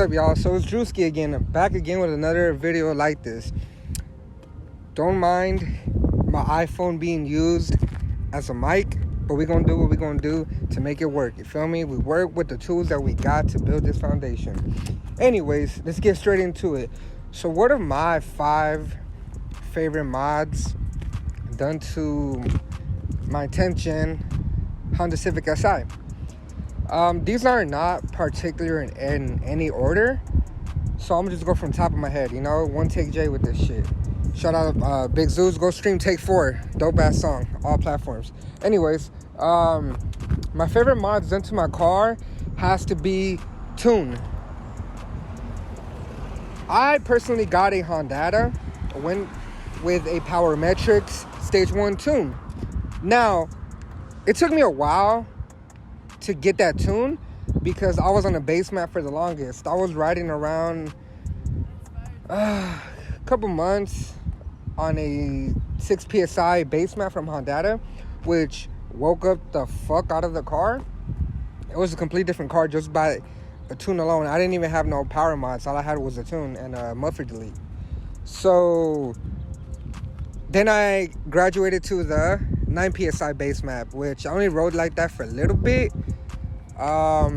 up, y'all? So it's Drewski again, back again with another video like this. Don't mind my iPhone being used as a mic, but we're gonna do what we're gonna do to make it work. You feel me? We work with the tools that we got to build this foundation. Anyways, let's get straight into it. So what are my 5 favorite mods done to my 10th gen Honda Civic Si? These are not particular in any order, so I'm just go from top of my head, you know. One Take J with this shit. Shout out Big Zeus. Go stream Take 4, dope ass song, all platforms. Anyways, my favorite mods done to my car has to be tune. I personally got a Honda, went with a Power Metrics Stage 1 tune. Now, it took me a while to get that tune because I was on a base map for the longest. I was riding around a couple months on a 6 PSI base map from Honda, which woke up the fuck out of the car. It was a complete different car just by a tune alone. I didn't even have no power mods. All I had was a tune and a muffler delete. So then I graduated to the 9 PSI base map, which I only rode like that for a little bit. I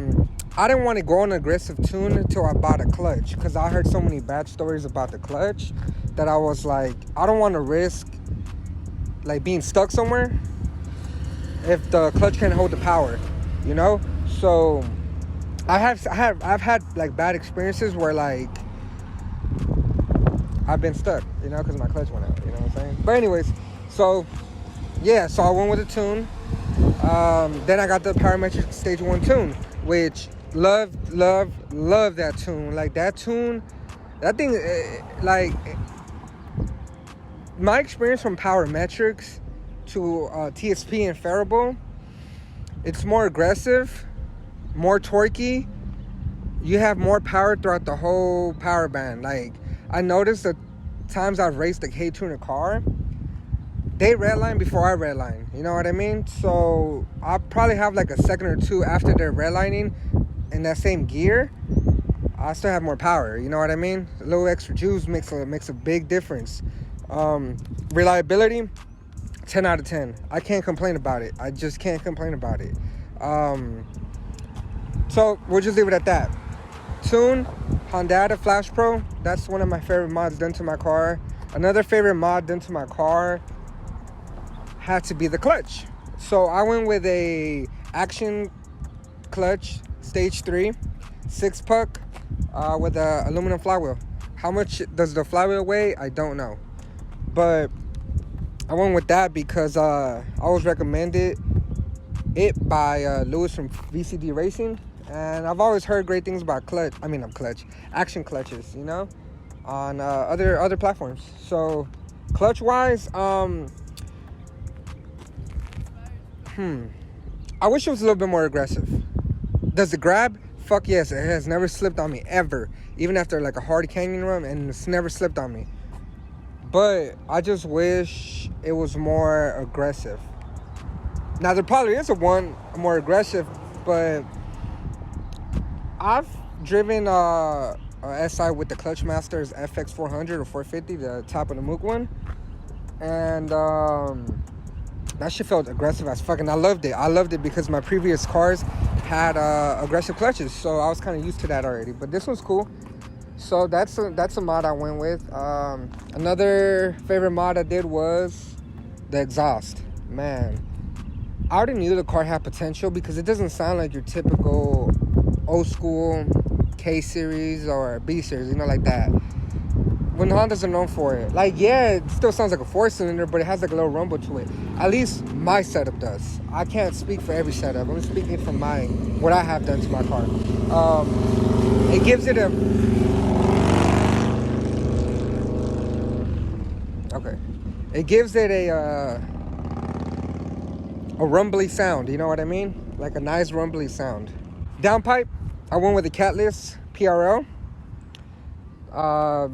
didn't want to go on an aggressive tune until I bought a clutch, because I heard so many bad stories about the clutch that I was like, I don't want to risk like being stuck somewhere if the clutch can't hold the power, you know. So I've had like bad experiences where like I've been stuck, you know, because my clutch went out, you know what I'm saying? But anyways, so yeah, so I went with a tune. Then I got the Parametric Stage 1 tune, which love that tune. Like that tune, that thing, like my experience from Parametrics to TSP and Faribault, it's more aggressive, more torquey. You have more power throughout the whole power band. Like I noticed the times I've raced the K-Tuner car, they redline before I redline, you know what I mean? So I'll probably have like a second or two after they're redlining in that same gear. I still have more power, you know what I mean? A little extra juice makes a big difference. Reliability, 10 out of 10. I can't complain about it. I just can't complain about it. So we'll just leave it at that. Tune, Honda Flash Pro, that's one of my favorite mods done to my car. Another favorite mod done to my car had to be the clutch. So I went with a Action clutch Stage 3 6-puck with a aluminum flywheel. How much does the flywheel weigh? I don't know, but I went with that because I was recommended it by Lewis from VCD Racing, and I've always heard great things about Action clutches, you know, on other platforms. So clutch wise, I wish it was a little bit more aggressive. Does it grab? Fuck yes, it has never slipped on me ever. Even after like a hard canyon run, and it's never slipped on me. But I just wish it was more aggressive. Now there probably is one more aggressive, but I've driven a SI with the Clutchmaster's FX 400 or 450, the top of the Mook one, and that shit felt aggressive as fuck, and I loved it. I loved it because my previous cars had aggressive clutches, so I was kind of used to that already. But this one's cool. So that's a mod I went with. Another favorite mod I did was the exhaust. Man, I already knew the car had potential because it doesn't sound like your typical old school K series or B series, you know, like that. When Hondas are known for it, like, yeah, it still sounds like a 4-cylinder, but it has like a little rumble to it. At least my setup does. I can't speak for every setup. I'm speaking from what I have done to my car. It gives it a rumbly sound, you know what I mean? Like a nice rumbly sound. Downpipe, I went with a Catless PRL.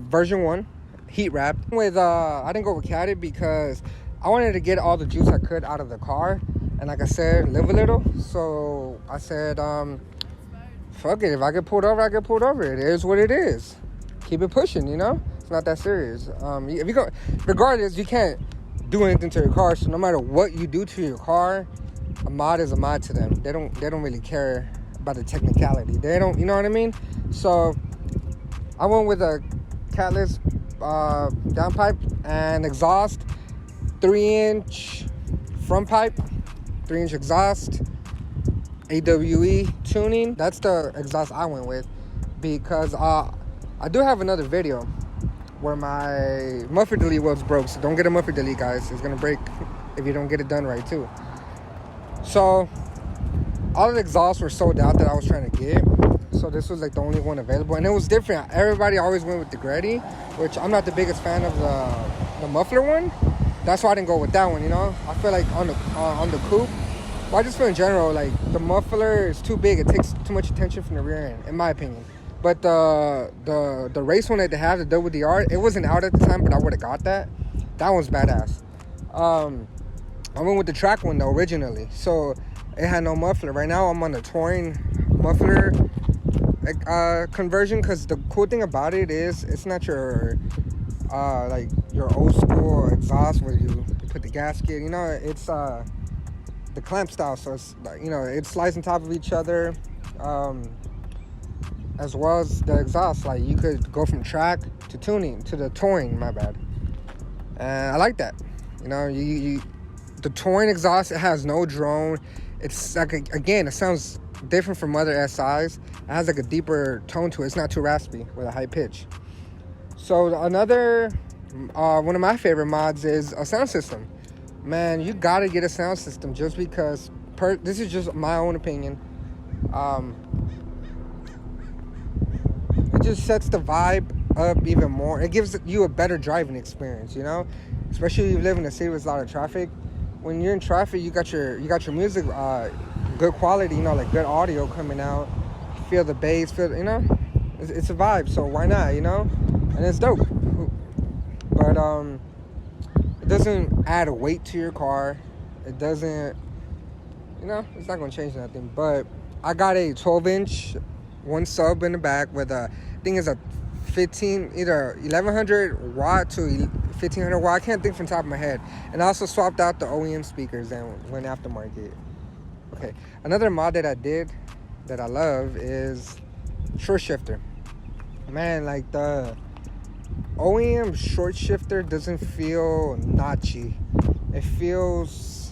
Version 1 heat wrapped with I didn't go with Catted because I wanted to get all the juice I could out of the car, and like I said, live a little. So I said fuck it. If I get pulled over, I get pulled over. It is what it is. Keep it pushing, you know? It's not that serious. If you go, regardless, you can't do anything to your car. So no matter what you do to your car, a mod is a mod to them. They don't really care about the technicality. They don't, you know what I mean? So I went with a catless downpipe and exhaust, 3-inch front pipe, 3-inch exhaust, AWE tuning. That's the exhaust I went with because I do have another video where my muffler delete web's broke. So don't get a muffler delete, guys. It's gonna break if you don't get it done right too. So all of the exhausts were sold out that I was trying to get. So this was like the only one available, and it was different. Everybody always went with the Gretty, which I'm not the biggest fan of the muffler one. That's why I didn't go with that one, you know? I feel like on the coupe, well, I just feel in general, like the muffler is too big. It takes too much attention from the rear end, in my opinion. But the race one that they have, the WDR, it wasn't out at the time, but I would have got that. That one's badass. I went with the track one though originally, so it had no muffler. Right now I'm on the touring muffler conversion, because the cool thing about it is it's not your like your old school exhaust where you put the gasket, you know. It's the clamp style, so it's like, you know, it slides on top of each other, as well as the exhaust. Like you could go from track to tuning to the touring, my bad. And I like that, you know. The touring exhaust, it has no drone. It's like again, it sounds different from other SIs. It has like a deeper tone to it. It's not too raspy with a high pitch. So another one of my favorite mods is a sound system. Man, you gotta get a sound system just because. This is just my own opinion. It just sets the vibe up even more. It gives you a better driving experience, you know, especially if you live in a city with a lot of traffic. When you're in traffic, you got your music, good quality, you know, like good audio coming out. Feel the bass, you know, it's a vibe. So why not, you know? And it's dope. But it doesn't add a weight to your car. It doesn't, you know, it's not gonna change nothing. But I got a 12-inch, one sub in the back with I think it's a 1100 watt to 1500 watt. I can't think from the top of my head. And I also swapped out the OEM speakers and went aftermarket. Okay, another mod that I did that I love is short shifter. Man, like the OEM short shifter doesn't feel notchy. It feels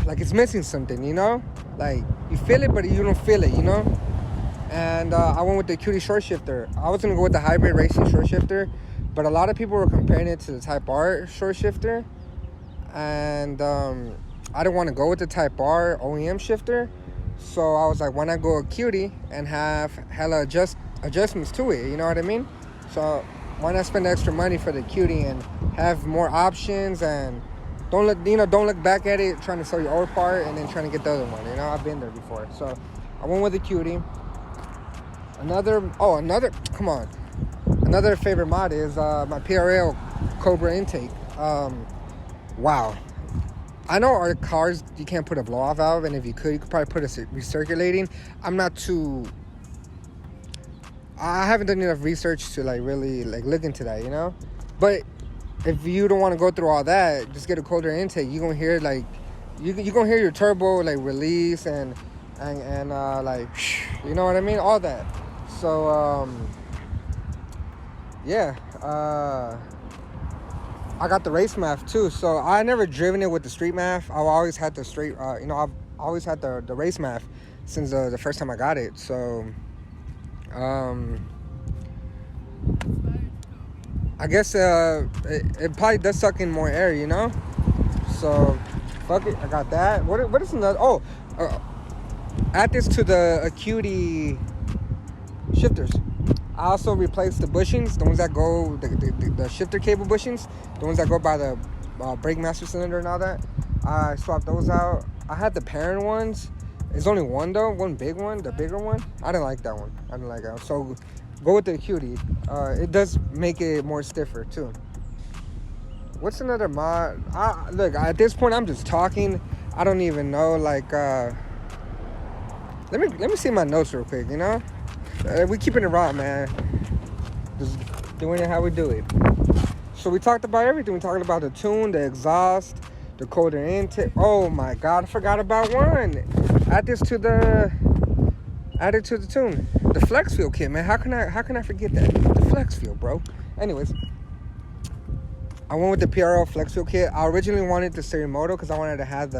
like it's missing something, you know? Like you feel it, but you don't feel it, you know? And I went with the Cutie short shifter. I was gonna go with the hybrid racing short shifter, but a lot of people were comparing it to the Type R short shifter, and I didn't want to go with the Type R OEM shifter. So I was like, why not go a Cutie and have hella adjustments to it? You know what I mean? So why not spend extra money for the Cutie and have more options, and don't look back at it trying to sell your old part and then trying to get the other one. You know, I've been there before. So I went with the Cutie. Another favorite mod is my PRL Cobra intake. Wow. I know our cars, you can't put a blow-off valve, and if you could probably put a recirculating. I haven't done enough research to like really like look into that, you know? But if you don't want to go through all that, just get a colder intake. You're gonna hear like you're gonna hear your turbo like release and like, you know what I mean? All that. So yeah, I got the race math too. So I never driven it with the street math. I've always had the straight, I've always had the race math since the first time I got it. So I guess it probably does suck in more air, you know. So fuck it, I got that. What is another? Add this to the Acuity shifters. I also replaced the bushings, the ones that go, the shifter cable bushings, the ones that go by the brake master cylinder and all that. I swapped those out. I had the parent ones. There's only one though, one big one, the bigger one. I didn't like that one. I didn't like that one. So go with the Acuity. It does make it more stiffer too. What's another mod? Look, at this point I'm just talking. I don't even know, like Let me see my notes real quick, you know? We keeping it raw, man. Just doing it how we do it. So we talked about everything. We talked about the tune, the exhaust, the colder intake. Oh my God, I forgot about one. Add it to the tune. The flex fuel kit, man. How can I forget that? The flex fuel, bro. Anyways, I went with the PRL flex fuel kit. I originally wanted the stereo motor because I wanted to have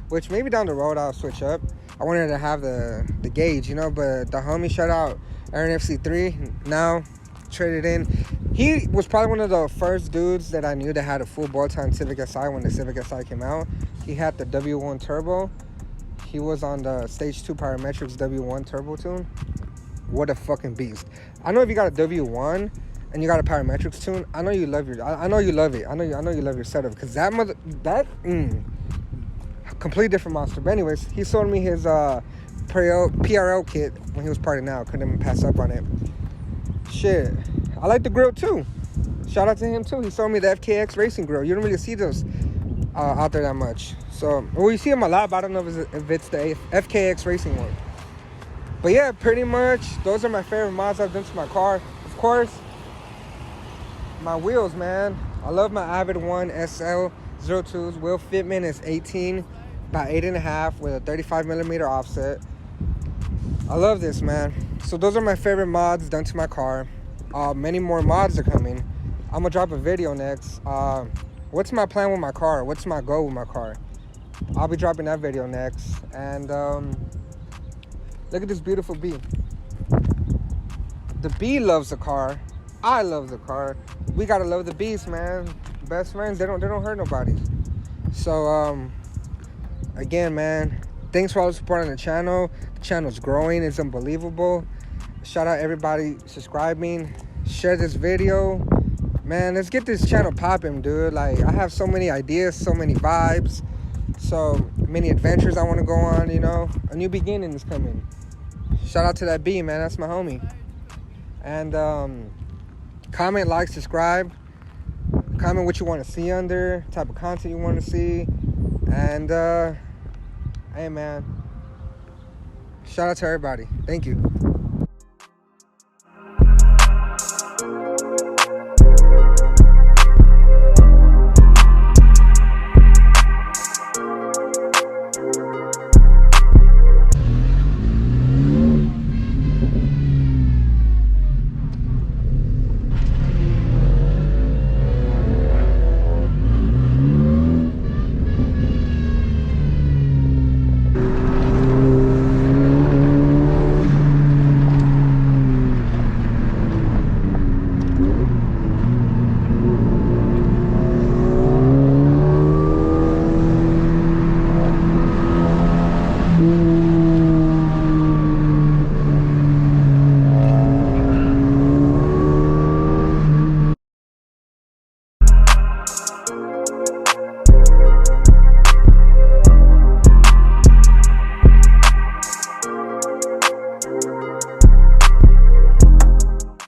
which maybe down the road I'll switch up. I wanted to have the gauge, you know, but the homie, shout out Aaron FC3, now traded in. He was probably one of the first dudes that I knew that had a full bolt-on Civic Si when the Civic Si came out. He had the W1 turbo. He was on the Stage 2 Parametrics W1 turbo tune. What a fucking beast. I know if you got a W1 and you got a Parametrics tune, I know you love I know you love it. I know you love your setup, because completely different monster. But anyways, he sold me his PRL kit when he was parting out. Couldn't even pass up on it. Shit, I like the grill too. Shout out to him too. He sold me the FKX racing grill. You don't really see those out there that much. So, well, you see them a lot, but I don't know if it's the FKX racing one. But yeah, pretty much those are my favorite mods I've done to my car. Of course, my wheels, man. I love my Avid One SL 02s. Wheel fitment is 18 by 8.5 with a 35 millimeter offset. I love this, man. So those are my favorite mods done to my car. Many more mods are coming. I'm gonna drop a video next. What's my plan with my car? What's my goal with my car? I'll be dropping that video next. And look at this beautiful bee. The bee loves the car. I love the car. We gotta love the bees, man. Best friends, they don't hurt nobody. So again, man, thanks for all the support on the channel. The channel's growing. It's unbelievable. Shout out everybody subscribing. Share this video. Man, let's get this channel popping, dude. Like, I have so many ideas, so many vibes, so many adventures I want to go on, you know. A new beginning is coming. Shout out to that B, man. That's my homie. And comment, like, subscribe. Comment what you want to see under, type of content you want to see. And hey, man, shout out to everybody. Thank you.